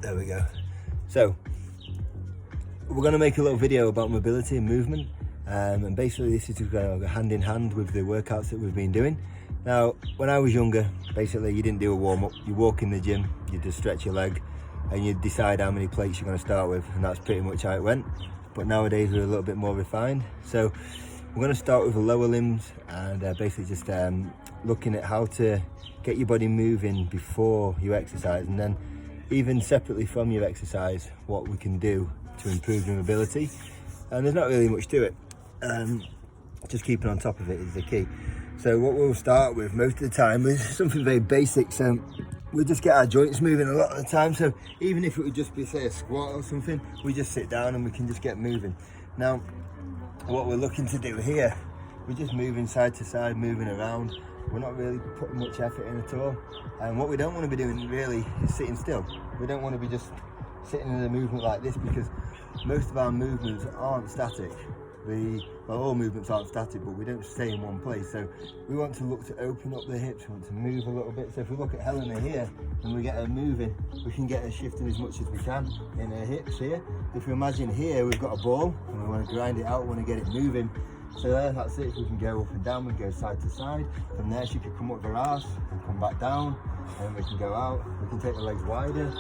There we go. So we're going to make a little video about mobility and movement, and basically this is going to go hand in hand with the workouts that we've been doing. Now, when I was younger, basically you didn't do a warm-up. You walk in the gym, you just stretch your leg, and you decide how many plates you're going to start with, and that's pretty much how it went. But nowadays we're a little bit more refined, so we're going to start with the lower limbs and basically just looking at how to get your body moving before you exercise, and then even separately from your exercise, what we can do to improve your mobility. And there's not really much to it, just keeping on top of it is the key. So what we'll start with most of the time is something very basic. So we'll just get our joints moving a lot of the time. So even if it would just be, say, a squat or something, we just sit down and we can just get moving. Now, what we're looking to do here, we're just moving side to side, moving around. We're not really putting much effort in at all. And what we don't want to be doing really is sitting still. We don't want to be just sitting in a movement like this, because most of our movements aren't static. All movements aren't static, but we don't stay in one place. So we want to look to open up the hips, we want to move a little bit. So if we look at Helena here and we get her moving, we can get her shifting as much as we can in her hips here. If you imagine here, we've got a ball and we want to grind it out, we want to get it moving. So there, that's it. We can go up and down, we can go side to side. From there, she can come up with her arse and come back down, and we can go out. We can take the legs wider,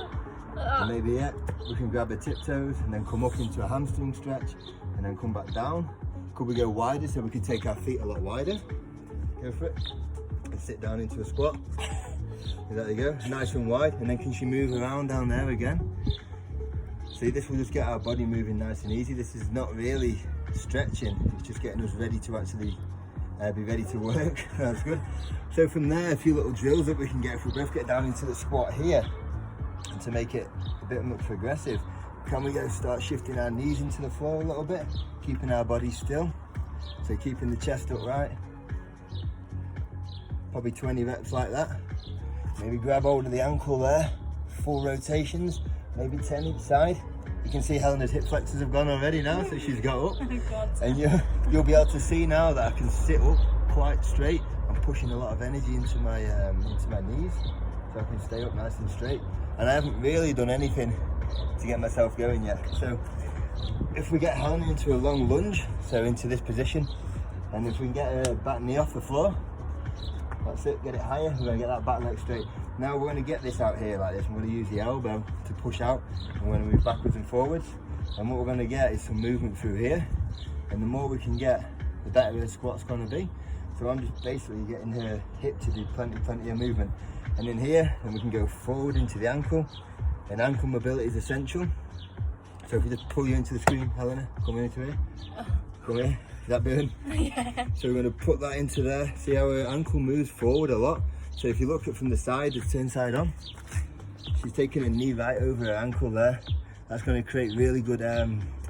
and maybe we can grab the tiptoes and then come up into a hamstring stretch, and then come back down. Could we go wider, so we can take our feet a lot wider? Go for it. And sit down into a squat. There you go, nice and wide. And then can she move around down there again? See, this will just get our body moving nice and easy. This is not really stretching, it's just getting us ready to actually be ready to work. That's good. So from there, a few little drills that we can get. If we both get down into the squat here, and to make it a bit more progressive, can we go start shifting our knees into the floor a little bit, keeping our body still, so keeping the chest upright. Probably 20 reps like that. Maybe grab hold of the ankle there, full rotations, maybe 10 each side. You can see Helena's hip flexors have gone already now, so she's got up. And you'll be able to see now that I can sit up quite straight. I'm pushing a lot of energy into my knees, so I can stay up nice and straight. And I haven't really done anything to get myself going yet. So if we get Helena into a long lunge, so into this position, and if we can get her back knee off the floor, that's it, get it higher, we're going to get that back leg straight. Now we're going to get this out here like this. I'm going to use the elbow to push out, and we're going to move backwards and forwards. And what we're going to get is some movement through here. And the more we can get, the better the squat's going to be. So I'm just basically getting her hip to do plenty of movement. And in here, then we can go forward into the ankle. And ankle mobility is essential. So if we just pull you into the screen, Helena, come into here. Come here. Is that burn? Yeah. So we're going to put that into there. See how her ankle moves forward a lot? So if you look at from the side, just turn side on. She's taking a knee right over her ankle there. That's going to create really good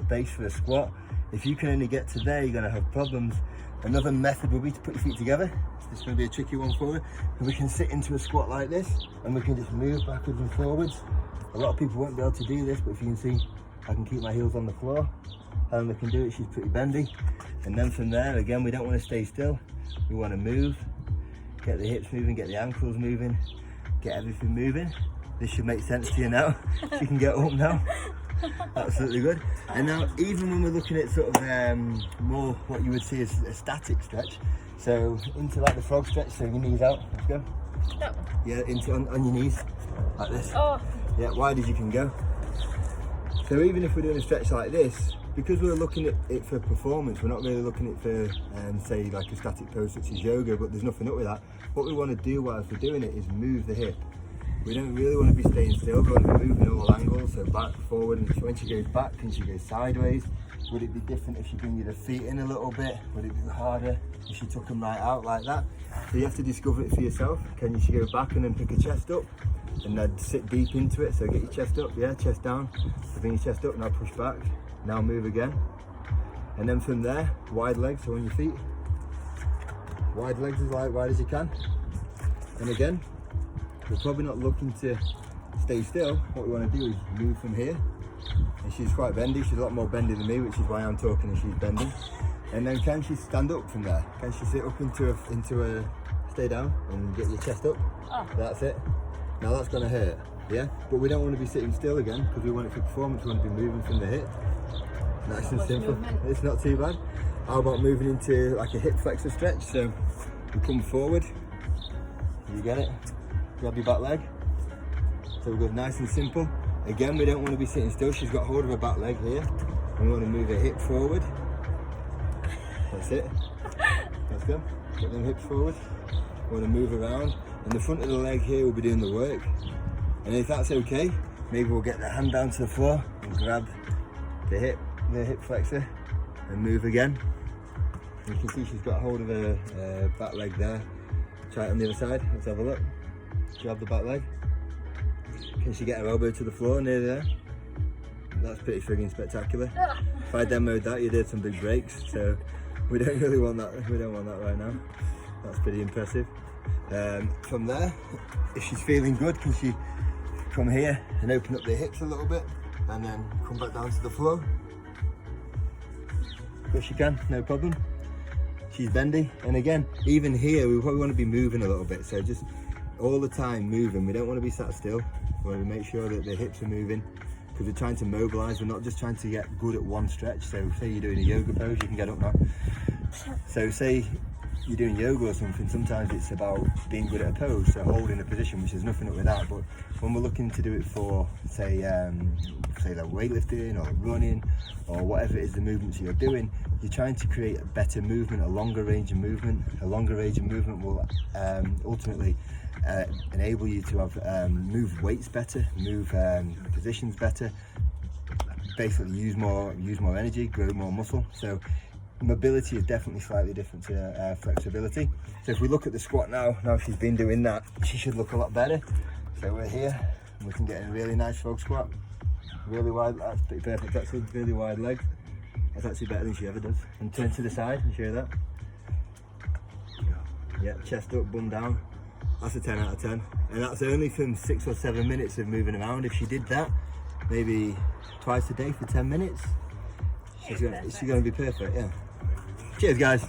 base for a squat. If you can only get to there, you're going to have problems. Another method would be to put your feet together. This is going to be a tricky one for her. And we can sit into a squat like this, and we can just move backwards and forwards. A lot of people won't be able to do this, but if you can see, I can keep my heels on the floor. Helena can do it, she's pretty bendy. And then from there, again, we don't want to stay still. We want to move. Get the hips moving, get the ankles moving, get everything moving. This should make sense to you now. You can get up now. Absolutely good. And now, even when we're looking at sort of more what you would see as a static stretch, so into like the frog stretch, so your knees out, let's go. That one. Yeah, into on your knees, like this. Oh. Yeah, wide as you can go. So even if we're doing a stretch like this, because we're looking at it for performance, we're not really looking at it for, say, like a static pose such as yoga, but there's nothing up with that. What we want to do whilst we're doing it is move the hip. We don't really want to be staying still, we want to be moving all angles, so back, forward, and when she goes back, can she go sideways? Would it be different if she bring the feet in a little bit? Would it be harder if she took them right out like that? So you have to discover it for yourself. Can she go back and then pick her chest up? And then sit deep into it, so get your chest up, yeah, chest down. So bring your chest up, now push back, now move again. And then from there, wide legs, so on your feet. Wide legs as wide as you can. And again, we're probably not looking to stay still. What we want to do is move from here. And she's quite bendy, she's a lot more bendy than me, which is why I'm talking and she's bending. And then can she stand up from there? Can she sit up into a stay down and get your chest up? Oh. That's it. Now that's going to hurt. Yeah, but we don't want to be sitting still again because we want it for performance. We want to be moving from the hip. Nice and simple. Movement. It's not too bad. How about moving into like a hip flexor stretch? So we come forward. You get it? Grab your back leg. So we go nice and simple. Again, we don't want to be sitting still. She's got hold of her back leg here. We want to move her hip forward. That's it. Let's go. Get them hips forward. We want to move around. And the front of the leg here will be doing the work. And if that's okay, maybe we'll get the hand down to the floor and grab the hip flexor and move again. You can see she's got hold of her back leg there. Try it on the other side. Let's have a look. Grab the back leg. Can she get her elbow to the floor near there? That's pretty frigging spectacular. If I demoed that, you'd hear some big breaks. So we don't really want that. We don't want that right now. That's pretty impressive. From there, if she's feeling good, can she come here and open up the hips a little bit and then come back down to the floor? Of course she can, no problem. She's bendy, and again, even here we probably want to be moving a little bit, so just all the time moving. We don't want to be sat still. We want to make sure that the hips are moving because we're trying to mobilize. We're not just trying to get good at one stretch. So say you're doing a yoga pose, you can get up now. So say you're doing yoga or something, sometimes it's about being good at a pose, so holding a position, which there's nothing up with that. But when we're looking to do it for, say like weightlifting or running or whatever it is the movements you're doing, you're trying to create a better movement, a longer range of movement. A longer range of movement will ultimately enable you to have move weights better, move positions better, basically use more energy, grow more muscle. So mobility is definitely slightly different to flexibility. So if we look at the squat now she's been doing that, she should look a lot better. So we're here and we can get a really nice frog squat, really wide. That's pretty perfect actually, really wide legs. That's actually better than she ever does. And turn to the side and show you that. Yeah, chest up, bum down. That's a 10 out of 10. And that's only from 6 or 7 minutes of moving around. If she did that maybe twice a day for 10 minutes, she's going to be perfect, yeah. Cheers guys.